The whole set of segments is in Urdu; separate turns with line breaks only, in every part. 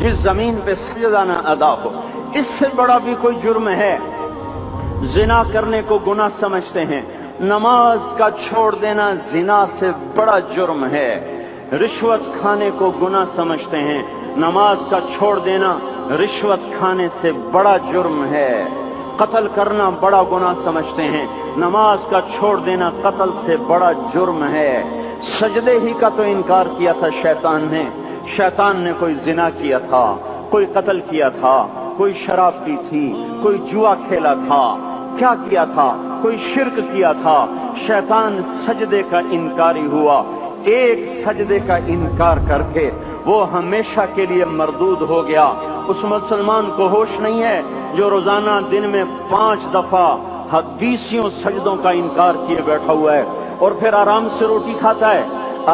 جس زمین پہ سجدہ نہ ادا ہو، اس سے بڑا بھی کوئی جرم ہے؟ زنا کرنے کو گناہ سمجھتے ہیں، نماز کا چھوڑ دینا زنا سے بڑا جرم ہے۔ رشوت کھانے کو گناہ سمجھتے ہیں، نماز کا چھوڑ دینا رشوت کھانے سے بڑا جرم ہے۔ قتل کرنا بڑا گناہ سمجھتے ہیں، نماز کا چھوڑ دینا قتل سے بڑا جرم ہے۔ سجدے ہی کا تو انکار کیا تھا شیطان نے کوئی زنا کیا تھا، کوئی قتل کیا تھا، کوئی شراب پی تھی، کوئی جوا کھیلا تھا، کیا کیا تھا؟ کوئی شرک کیا تھا۔ شیطان سجدے کا انکاری ہوا، ایک سجدے کا انکار کر کے وہ ہمیشہ کے لیے مردود ہو گیا۔ اس مسلمان کو ہوش نہیں ہے جو روزانہ دن میں 5 دفعہ 20 سجدوں کا انکار کیے بیٹھا ہوا ہے، اور پھر آرام سے روٹی کھاتا ہے،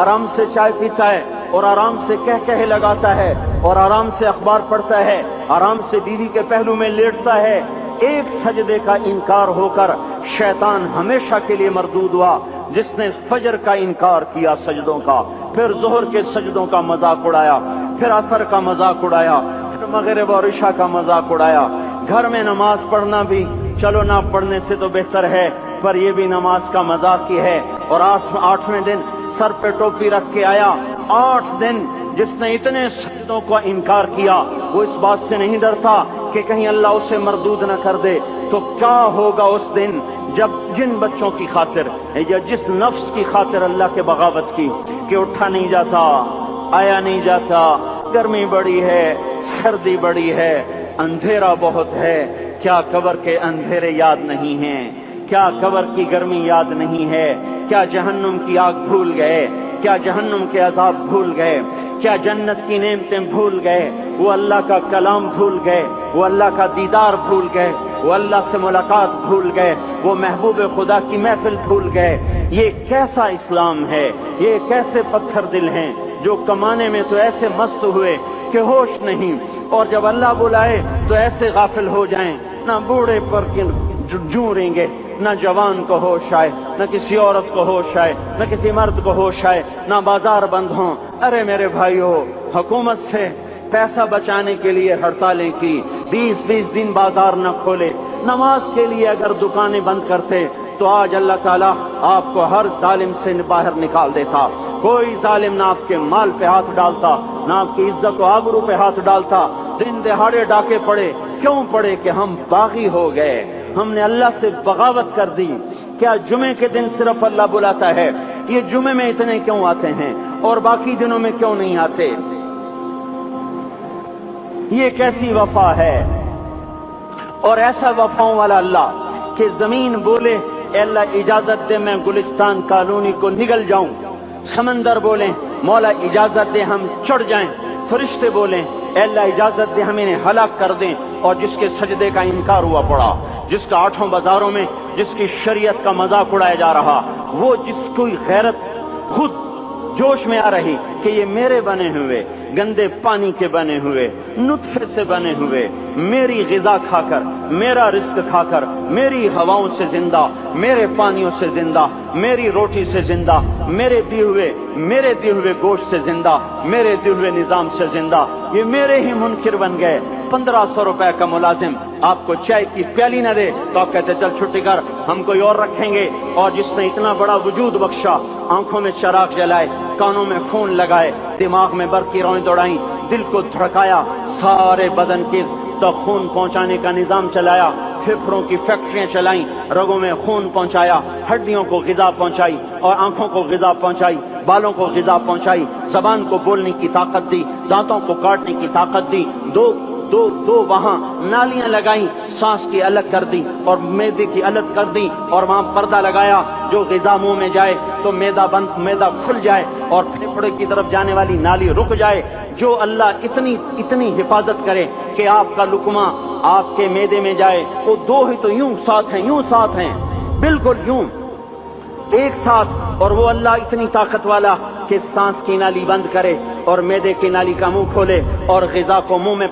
آرام سے چائے پیتا ہے، اور آرام سے کہے لگاتا ہے، اور آرام سے اخبار پڑھتا ہے، آرام سے بیوی کے پہلو میں لیٹتا ہے۔ ایک سجدے کا انکار ہو کر شیطان ہمیشہ کے لیے مردود ہوا۔ جس نے فجر کا انکار کیا سجدوں کا، پھر ظہر کے سجدوں کا مذاق اڑایا، پھر عصر کا مذاق اڑایا، پھر مغرب اور عشاء کا مذاق اڑایا۔ گھر میں نماز پڑھنا بھی چلو نہ پڑھنے سے تو بہتر ہے، پر یہ بھی نماز کا مذاق ہی ہے۔ اور 8ویں دن سر پہ ٹوپی رکھ کے آیا۔ 8 دن جس نے اتنے سجدوں کا انکار کیا، وہ اس بات سے نہیں ڈرتا کہ کہیں اللہ اسے مردود نہ کر دے، تو کیا ہوگا اس دن جب جن بچوں کی خاطر یا جس نفس کی خاطر اللہ کے بغاوت کی کہ اٹھا نہیں جاتا، آیا نہیں جاتا، گرمی بڑی ہے، سردی بڑی ہے، اندھیرا بہت ہے، کیا قبر کے اندھیرے یاد نہیں ہیں؟ کیا قبر کی گرمی یاد نہیں ہے؟ کیا جہنم کی آگ بھول گئے؟ کیا جہنم کے عذاب بھول گئے؟ کیا جنت کی نعمتیں بھول گئے؟ وہ اللہ کا کلام بھول گئے، وہ اللہ کا دیدار بھول گئے، وہ اللہ سے ملاقات بھول گئے، وہ محبوب خدا کی محفل بھول گئے۔ یہ کیسا اسلام ہے؟ یہ کیسے پتھر دل ہیں جو کمانے میں تو ایسے مست ہوئے کہ ہوش نہیں، اور جب اللہ بلائے تو ایسے غافل ہو جائیں، نہ بوڑھے پر جوں گے، نہ جوان کو ہوش آئے، نہ کسی عورت کو ہوش آئے، نہ کسی مرد کو ہوش آئے، نہ بازار بند ہوں۔ ارے میرے بھائیو، حکومت سے پیسہ بچانے کے لیے ہڑتالیں کی، 20 دن بازار نہ کھولے، نماز کے لیے اگر دکانیں بند کرتے تو آج اللہ تعالیٰ آپ کو ہر ظالم سے باہر نکال دیتا۔ کوئی ظالم نہ آپ کے مال پہ ہاتھ ڈالتا، نہ آپ کی عزت و آبرو پہ ہاتھ ڈالتا۔ دن دہاڑے ڈاکے پڑے، کیوں پڑے؟ کہ ہم باغی ہو گئے، ہم نے اللہ سے بغاوت کر دی۔ کیا جمعے کے دن صرف اللہ بلاتا ہے؟ یہ جمعے میں اتنے کیوں آتے ہیں اور باقی دنوں میں کیوں نہیں آتے؟ یہ کیسی وفا ہے؟ اور ایسا وفاؤں والا اللہ کہ زمین بولے اے اللہ اجازت دے میں گلستان کالونی کو نگل جاؤں، سمندر بولیں مولا اجازت دے ہم چڑھ جائیں، فرشتے بولیں اے اللہ اجازت دے ہم انہیں ہلاک کر دیں، اور جس کے سجدے کا انکار ہوا پڑا، جس کا 8 بازاروں میں جس کی شریعت کا مذاق اڑایا جا رہا، وہ جس کوئی غیرت خود جوش میں آ رہی کہ یہ میرے بنے ہوئے گندے پانی کے بنے ہوئے نطفے سے بنے ہوئے، میری غذا کھا کر، میرا رزق کھا کر، میری ہواؤں سے زندہ، میرے پانیوں سے زندہ، میری روٹی سے زندہ، میرے دیے ہوئے گوشت سے زندہ، میرے دیے ہوئے نظام سے زندہ، یہ میرے ہی منکر بن گئے۔ 1500 روپے کا ملازم آپ کو چائے کی پیالی نہ دے تو آپ کہتے چل چھٹی کر، ہم کوئی اور رکھیں گے۔ اور جس نے اتنا بڑا وجود بخشا، آنکھوں میں چراغ جلائے، کانوں میں فون لگائے، دماغ میں برقی روئیں دوڑائیں، دل کو دھڑکایا، سارے بدن کے تو خون پہنچانے کا نظام چلایا، پھیپھڑوں کی فیکٹریاں چلائیں، رگوں میں خون پہنچایا، ہڈیوں کو غذا پہنچائی، اور آنکھوں کو غذا پہنچائی، بالوں کو غذا پہنچائی، زبان کو بولنے کی طاقت دی، دانتوں کو کاٹنے کی طاقت دی، دو وہاں نالیاں لگائیں، سانس کی الگ کر دی اور معدے کی الگ کر دی، اور وہاں پردہ لگایا، جو غذا منہ میں جائے تو معدہ کھل جائے اور پھیپھڑے کی طرف جانے والی نالی رک جائے۔ جو اللہ اتنی حفاظت کرے کہ آپ کا لقمہ آپ کے معدے میں جائے، وہ 2 ہی تو یوں ساتھ ہیں بالکل یوں، ایک ساتھ، اور وہ اللہ اتنی طاقت والا کہ سانس کی نالی بند کرے اور معدے کی نالی کا منہ کھولے اور غذا کو منہ میں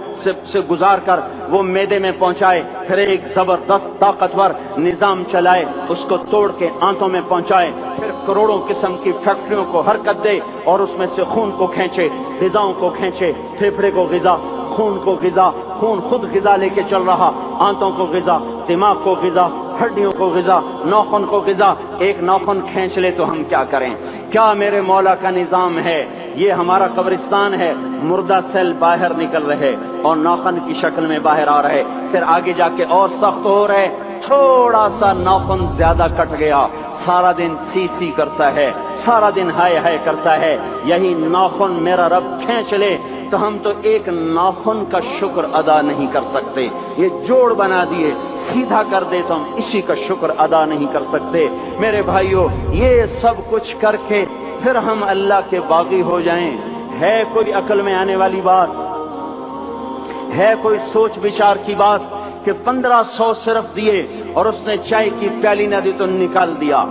سے گزار کر وہ معدے میں پہنچائے، پھر ایک زبردست طاقتور نظام چلائے، اس کو توڑ کے آنتوں میں پہنچائے، پھر کروڑوں قسم کی فیکٹریوں کو حرکت دے اور اس میں سے خون کو کھینچے، غذاؤں کو کھینچے، پھیپھڑے کو غذا، خون کو غذا، خون خود غذا لے کے چل رہا، آنتوں کو غذا، دماغ کو غذا، ہڈیوں کو غذا، ناخن کو غذا، ایک ناخن کھینچ لے تو ہم کیا کریں؟ کیا میرے مولا کا نظام ہے؟ یہ ہمارا قبرستان ہے، مردہ سیل باہر نکل رہے اور ناخن کی شکل میں باہر آ رہے، پھر آگے جا کے اور سخت ہو رہے، تھوڑا سا ناخن زیادہ کٹ گیا، سارا دن سی سی کرتا ہے، سارا دن ہائے ہائے کرتا ہے، یہی ناخن میرا رب کھینچ لے تو ہم تو ایک ناخن کا شکر ادا نہیں کر سکتے، یہ جوڑ بنا دیے سیدھا کر دے تو ہم اسی کا شکر ادا نہیں کر سکتے۔ میرے بھائیو، یہ سب کچھ کر کے پھر ہم اللہ کے باغی ہو جائیں، ہے کوئی عقل میں آنے والی بات؟ ہے کوئی سوچ بچار کی بات کہ 1500 صرف دیے اور اس نے چائے کی پیالی نہ دی تو نکال دیا،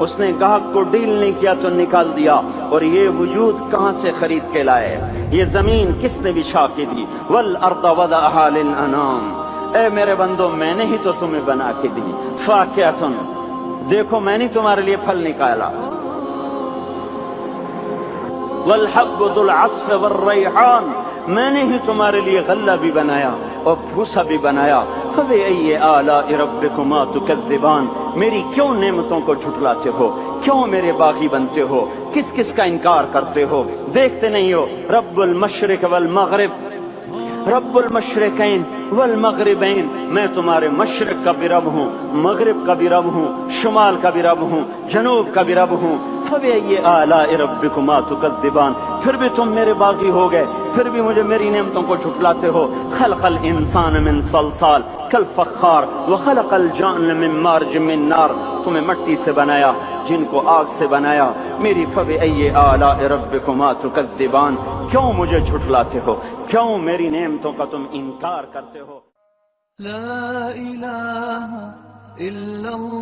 اس نے گاہک کو ڈیل نہیں کیا تو نکال دیا، اور یہ وجود کہاں سے خرید کے لائے؟ یہ زمین کس نے بچھا کے دی؟ والارض وضعها للانام، اے میرے بندو میں نے ہی تو تمہیں بنا کے دی، فاکہۃ، دیکھو میں نے تمہارے لیے پھل نکالا، والحب ذو العصف والریحان، میں نے ہی تمہارے لیے غلہ بھی بنایا اور بھوسا بھی بنایا، فبأي آلاء ربكما تكذبان، میری کیوں نعمتوں کو جھٹلاتے ہو؟ کیوں میرے باغی بنتے ہو؟ کس کس کا انکار کرتے ہو؟ دیکھتے نہیں ہو رب المشرق والمغرب، رب المشرقین والمغربین، میں تمہارے مشرق کا بھی رب ہوں، مغرب کا بھی رب ہوں، شمال کا بھی رب ہوں، جنوب کا بھی رب ہوں، فبأي آلاء ربكما تكذبان، پھر بھی تم میرے باغی ہو گئے، پھر بھی مجھے میری نعمتوں کو جھٹلاتے ہو۔ خلق الانسان من صلصال کالفخار وخلق الجان من مارج من نار، تمہیں مٹی سے بنایا، جن کو آگ سے بنایا، میری فبأي آلاء ربكما تكذبان، کیوں مجھے جھٹلاتے ہو؟ کیوں میری نعمتوں کا تم انکار کرتے ہو؟
لا الہ الا اللہ